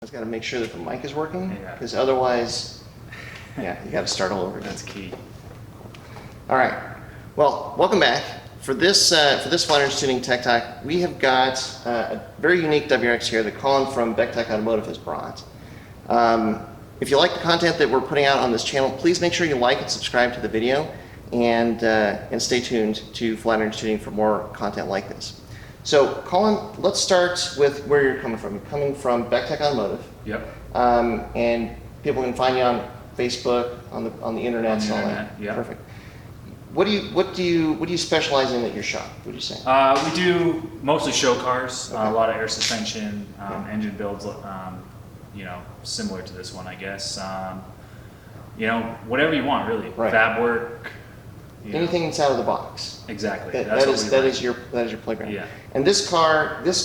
I've got to make sure that the mic is working, because otherwise, yeah, you got to start all over again. That's key. All right. Well, welcome back. For this Flat Earth Tuning Tech Talk, we have got a very unique WRX here that Colin from Bechtech Automotive has brought. If you like the content that we're putting out on this channel, please make sure you like and subscribe to the video, and stay tuned to Flat Earth Tuning for more content like this. So, Colin, let's start with where you're coming from. You're coming from Bechtech Automotive. Yep. And people can find you on Facebook, on the internet, and all that. Yeah. Perfect. What do you specialize in at your shop? What do you say? We do mostly show cars, a lot of air suspension, engine builds, similar to this one, I guess. Whatever you want, really. Right. Fab work. Anything that's out of the box. Exactly. That is your playground. Yeah. And this car is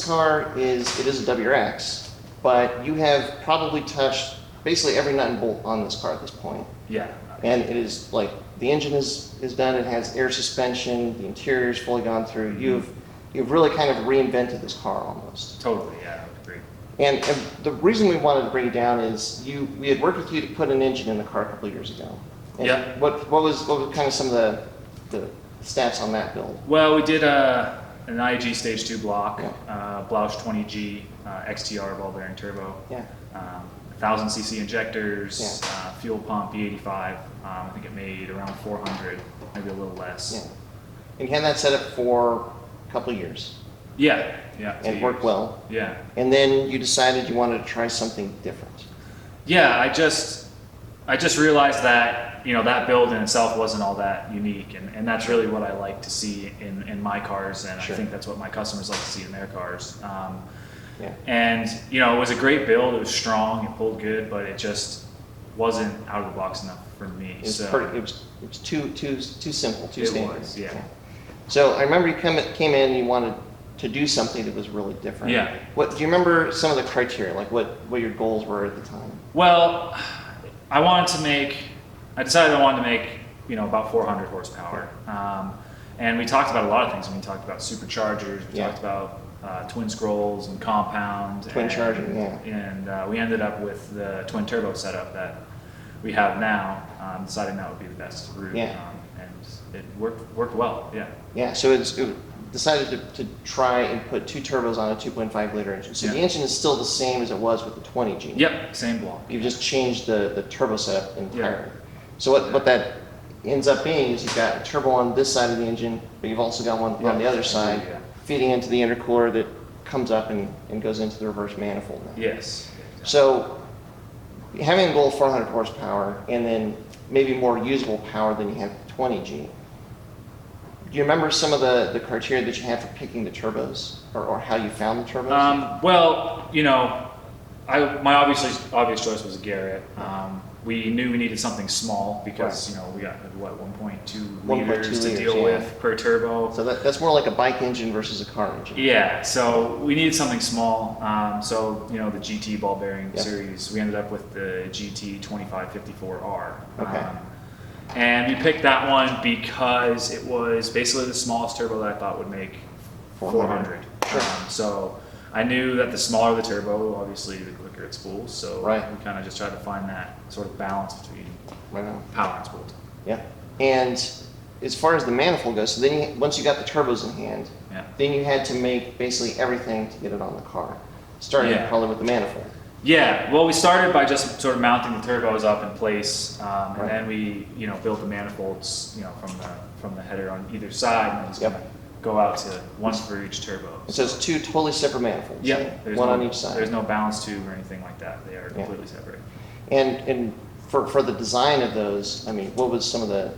a WRX, but you have probably touched basically every nut and bolt on this car at this point. Yeah. And it is like the engine is done. It has air suspension. The interior is fully gone through. You've really kind of reinvented this car almost. Totally. Yeah, I would agree. And the reason we wanted to bring you down is we had worked with you to put an engine in the car a couple of years ago. And yeah. What was kind of some of the stats on that build? Well, we did an IAG Stage 2 block, Blausch 20G XTR ball bearing turbo. Yeah. 1,000cc injectors, fuel pump E85. I think it made around 400, maybe a little less. Yeah. And you had that set up for a couple of years. Yeah. Yeah. And it worked well. Yeah. And then you decided you wanted to try something different. Yeah, I just realized that that build in itself wasn't all that unique, and that's really what I like to see in my cars, and Sure. I think that's what my customers like to see in their cars. Yeah. And it was a great build. It was strong. It pulled good, but it just wasn't out of the box enough for me. It was too simple, too standard. It was, yeah. So I remember you came in and you wanted to do something that was really different. Yeah. Do you remember some of the criteria, like what your goals were at the time? Well, I decided I wanted to make about 400 horsepower. And we talked about a lot of things. We talked about superchargers. We talked about twin scrolls and compound. Twin charging, yeah. And we ended up with the twin turbo setup that we have now, deciding that would be the best route. Yeah. And it worked well, yeah. Yeah, so it decided to try and put two turbos on a 2.5 liter engine. So the engine is still the same as it was with the 20G. Yep, same block. You've just changed the turbo setup entirely. So what that ends up being is you've got a turbo on this side of the engine, but you've also got one on the other side, feeding into the intercooler that comes up and goes into the reverse manifold now. Yes. So having a goal of 400 horsepower and then maybe more usable power than you have with the 20G, do you remember some of the criteria that you had for picking the turbos or how you found the turbos? Well, my obvious choice was a Garrett. We knew we needed something small because we got 1.2 liters to deal with per turbo. So that's more like a bike engine versus a car engine. Yeah, so we needed something small. So the GT ball bearing series, we ended up with the GT 2554R. Okay. And we picked that one because it was basically the smallest turbo that I thought would make 400. Sure. So I knew that the smaller the turbo, obviously the quicker it spools. So we kind of just tried to find that sort of balance between power and spool. Yeah. And as far as the manifold goes, so then once you got the turbos in hand, then you had to make basically everything to get it on the car, starting probably with the manifold. Yeah, well, we started by just sort of mounting the turbos up in place, and then we, built the manifolds, from the header on either side, and then just kind of go out to one for each turbo. So it's two totally separate manifolds. Yep. One on each side. There's no balance tube or anything like that. They are completely separate. And for the design of those, I mean, what was some of the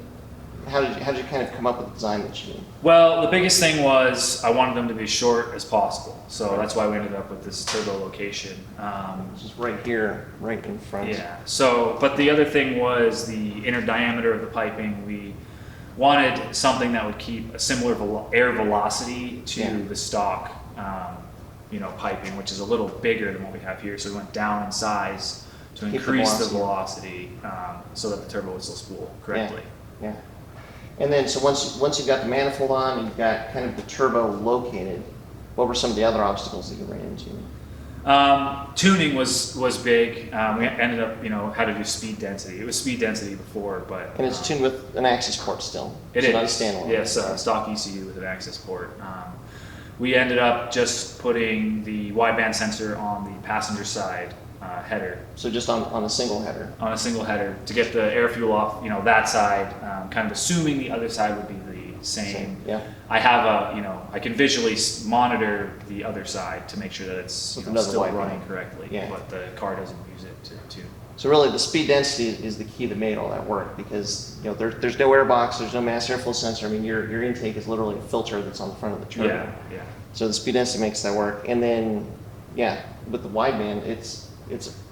how did you kind of come up with the design that you did? Well, the biggest thing was I wanted them to be short as possible. So that's why we ended up with this turbo location. Just right here, right in front. Yeah. So, but the other thing was the inner diameter of the piping. We wanted something that would keep a similar air velocity to the stock, piping, which is a little bigger than what we have here. So we went down in size to increase the velocity so that the turbo would still spool correctly. Yeah. And then, so once you've got the manifold on and you've got kind of the turbo located, what were some of the other obstacles that you ran into? Tuning was big. We ended up, had to do speed density. It was speed density before, but And it's tuned with an access port still. it so is not a standalone. yes, stock ECU with an access port. We ended up just putting the wideband sensor on the passenger side header. So just on a single header. On a single header to get the air fuel off, that side. Kind of assuming the other side would be the same. Yeah. I have I can visually monitor the other side to make sure that it's With another still wideband. running correctly, Yeah. but the car doesn't use it to tune. So really, the speed density is the key that made all that work because there's no air box, there's no mass airflow sensor. I mean, your intake is literally a filter that's on the front of the turbo. Yeah. So the speed density makes that work. And then, with the wideband, it's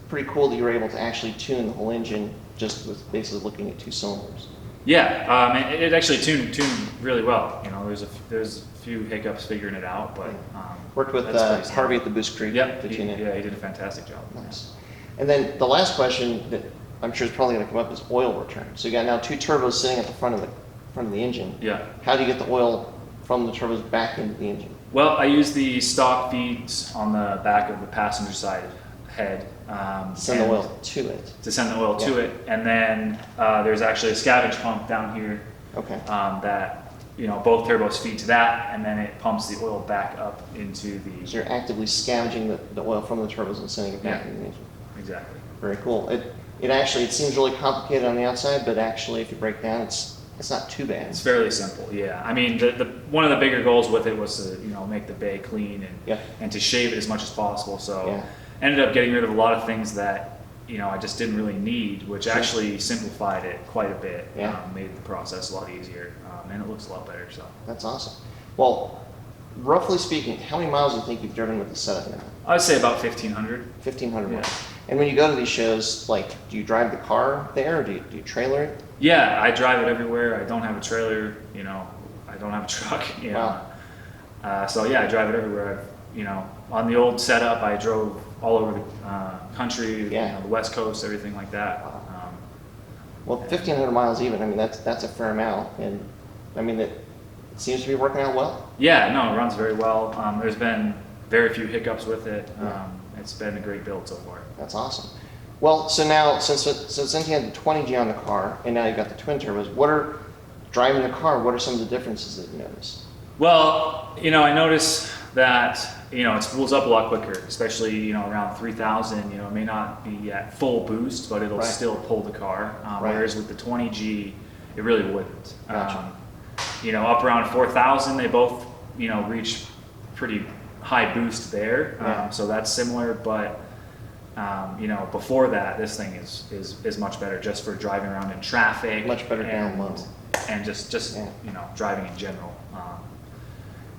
pretty cool that you were able to actually tune the whole engine just with basically looking at 2 cylinders. Yeah, it actually tuned really well. There's a few hiccups figuring it out, but Worked with that's pretty simple. Harvey at the Boost Creek Yep, to tune it. he did a fantastic job. Nice. And then the last question that I'm sure is probably going to come up is oil return. So you got now 2 turbos sitting at the front of the engine. Yeah. How do you get the oil from the turbos back into the engine? Well, I use the stock feeds on the back of the passenger side head. Send the and oil to it. to send the oil to it, and then there's actually a scavenge pump down here Okay. that both turbos feed to that, and then it pumps the oil back up into the. So you're actively scavenging the oil from the turbos and sending it back Yeah. into the engine. Exactly. Very cool. It seems really complicated on the outside, but actually if you break down, it's not too bad. It's fairly simple. Yeah. I mean, the one of the bigger goals with it was to make the bay clean and to shave it as much as possible. So ended up getting rid of a lot of things that I just didn't really need, which actually simplified it quite a bit. Yeah. Made the process a lot easier, and it looks a lot better. So. That's awesome. Well, roughly speaking, how many miles do you think you've driven with the setup now? I'd say about 1,500. 1,500 Yeah. miles. And when you go to these shows, do you drive the car there, or do you trailer it? Yeah, I drive it everywhere. I don't have a trailer, I don't have a truck. Wow. So yeah, I drive it everywhere. On the old setup, I drove all over the country, the West Coast, everything like that. Well, 1,500 miles even, I mean, that's a fair amount, and I mean, it seems to be working out well. Yeah, no, it runs very well. There's been very few hiccups with it. It's been a great build so far. That's awesome. Well, so now, since you had the 20G on the car, and now you've got the twin turbos, driving the car, what are some of the differences that you notice? Well, I notice that, it spools up a lot quicker, especially, around 3,000, it may not be at full boost, but it'll still pull the car. Whereas with the 20G, it really wouldn't. Gotcha. Up around 4,000, they both, reach pretty high boost there. So that's similar, but, before that, this thing is much better just for driving around in traffic. Much better down low. And just driving in general.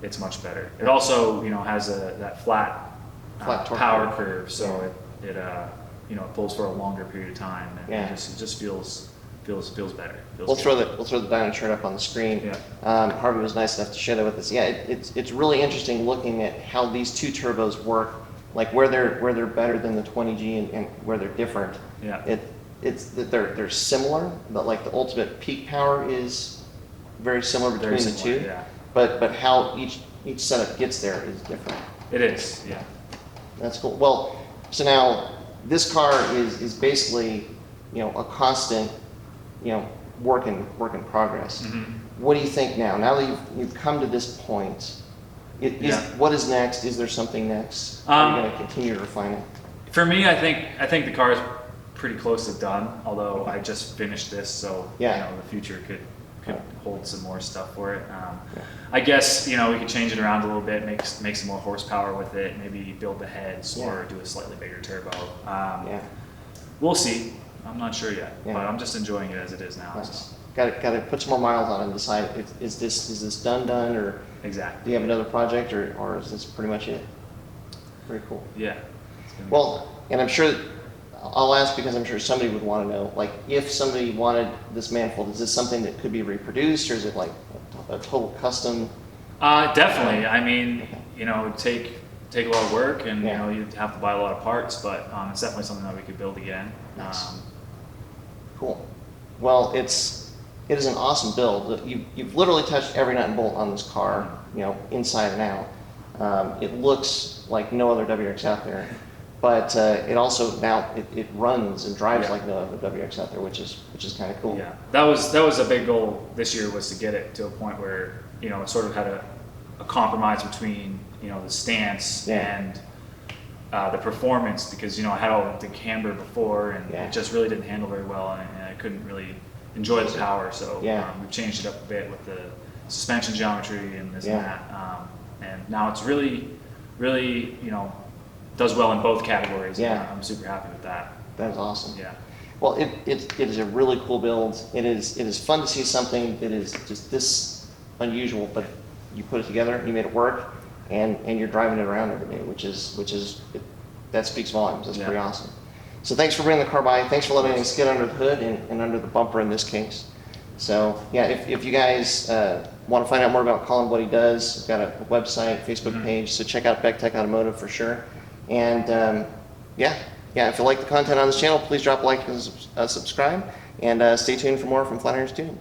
It's much better. It also, has that flat torque power curve. curve, so it pulls for a longer period of time, and it just feels better. We'll throw the dyno chart up on the screen. Yeah. Harvey was nice enough to share that with us. Yeah, it's really interesting looking at how these 2 turbos work, like where they're better than the 20G and where they're different. Yeah. It's that they're similar, but like the ultimate peak power is very similar between the 2. Yeah. But how each setup gets there is different. It is. Yeah. That's cool. Well, so now this car is basically a constant work in progress. Mm-hmm. What do you think now? Now that you've come to this point, what is next? Is there something next? Are you going to continue to refine it? For me, I think the car is pretty close to done. Although I just finished this, so the future could hold some more stuff for it. I guess we could change it around a little bit, make some more horsepower with it, maybe build the heads or do a slightly bigger turbo. We'll see. I'm not sure yet, but I'm just enjoying it as it is now. Nice. So. Got to put some more miles on it and decide is this done, or Exactly. do you have another project, or is this pretty much it? Very cool. Yeah. Well, and I'm sure I'll ask because I'm sure somebody would want to know, like, if somebody wanted this manifold, is this something that could be reproduced, or is it like a total custom? Definitely. I mean, it would take a lot of work, and you'd have to buy a lot of parts, but it's definitely something that we could build again. Nice. Cool. Well, it is an awesome build. You've literally touched every nut and bolt on this car, inside and out. It looks like no other WRX out there. but it also now it runs and drives Yeah. like no other WRX out there, which is kind of cool. Yeah, that was a big goal this year, was to get it to a point where, you know, it sort of had a compromise between, you know, the stance Yeah. and the performance, because, you know, I had all the camber before, and Yeah. it just really didn't handle very well, and I couldn't really enjoy the power. So Yeah. we've changed it up a bit with the suspension geometry and this Yeah. and that, and now it's really, you know, does well in both categories. Yeah. And I'm super happy with that. That's awesome. Yeah. Well, it is a really cool build. It is fun to see something that is just this unusual, but you put it together, you made it work, and you're driving it around every day, which is that speaks volumes. That's Yeah. pretty awesome. So thanks for bringing the car by. Thanks for letting us get under the hood and under the bumper in this case. So yeah, if you guys want to find out more about Colin, what he does, we've got a website, Facebook page, so check out Bechtech Automotive for sure. And yeah, if you like the content on this channel, please drop a like and subscribe, and stay tuned for more from Flatirons Tuning.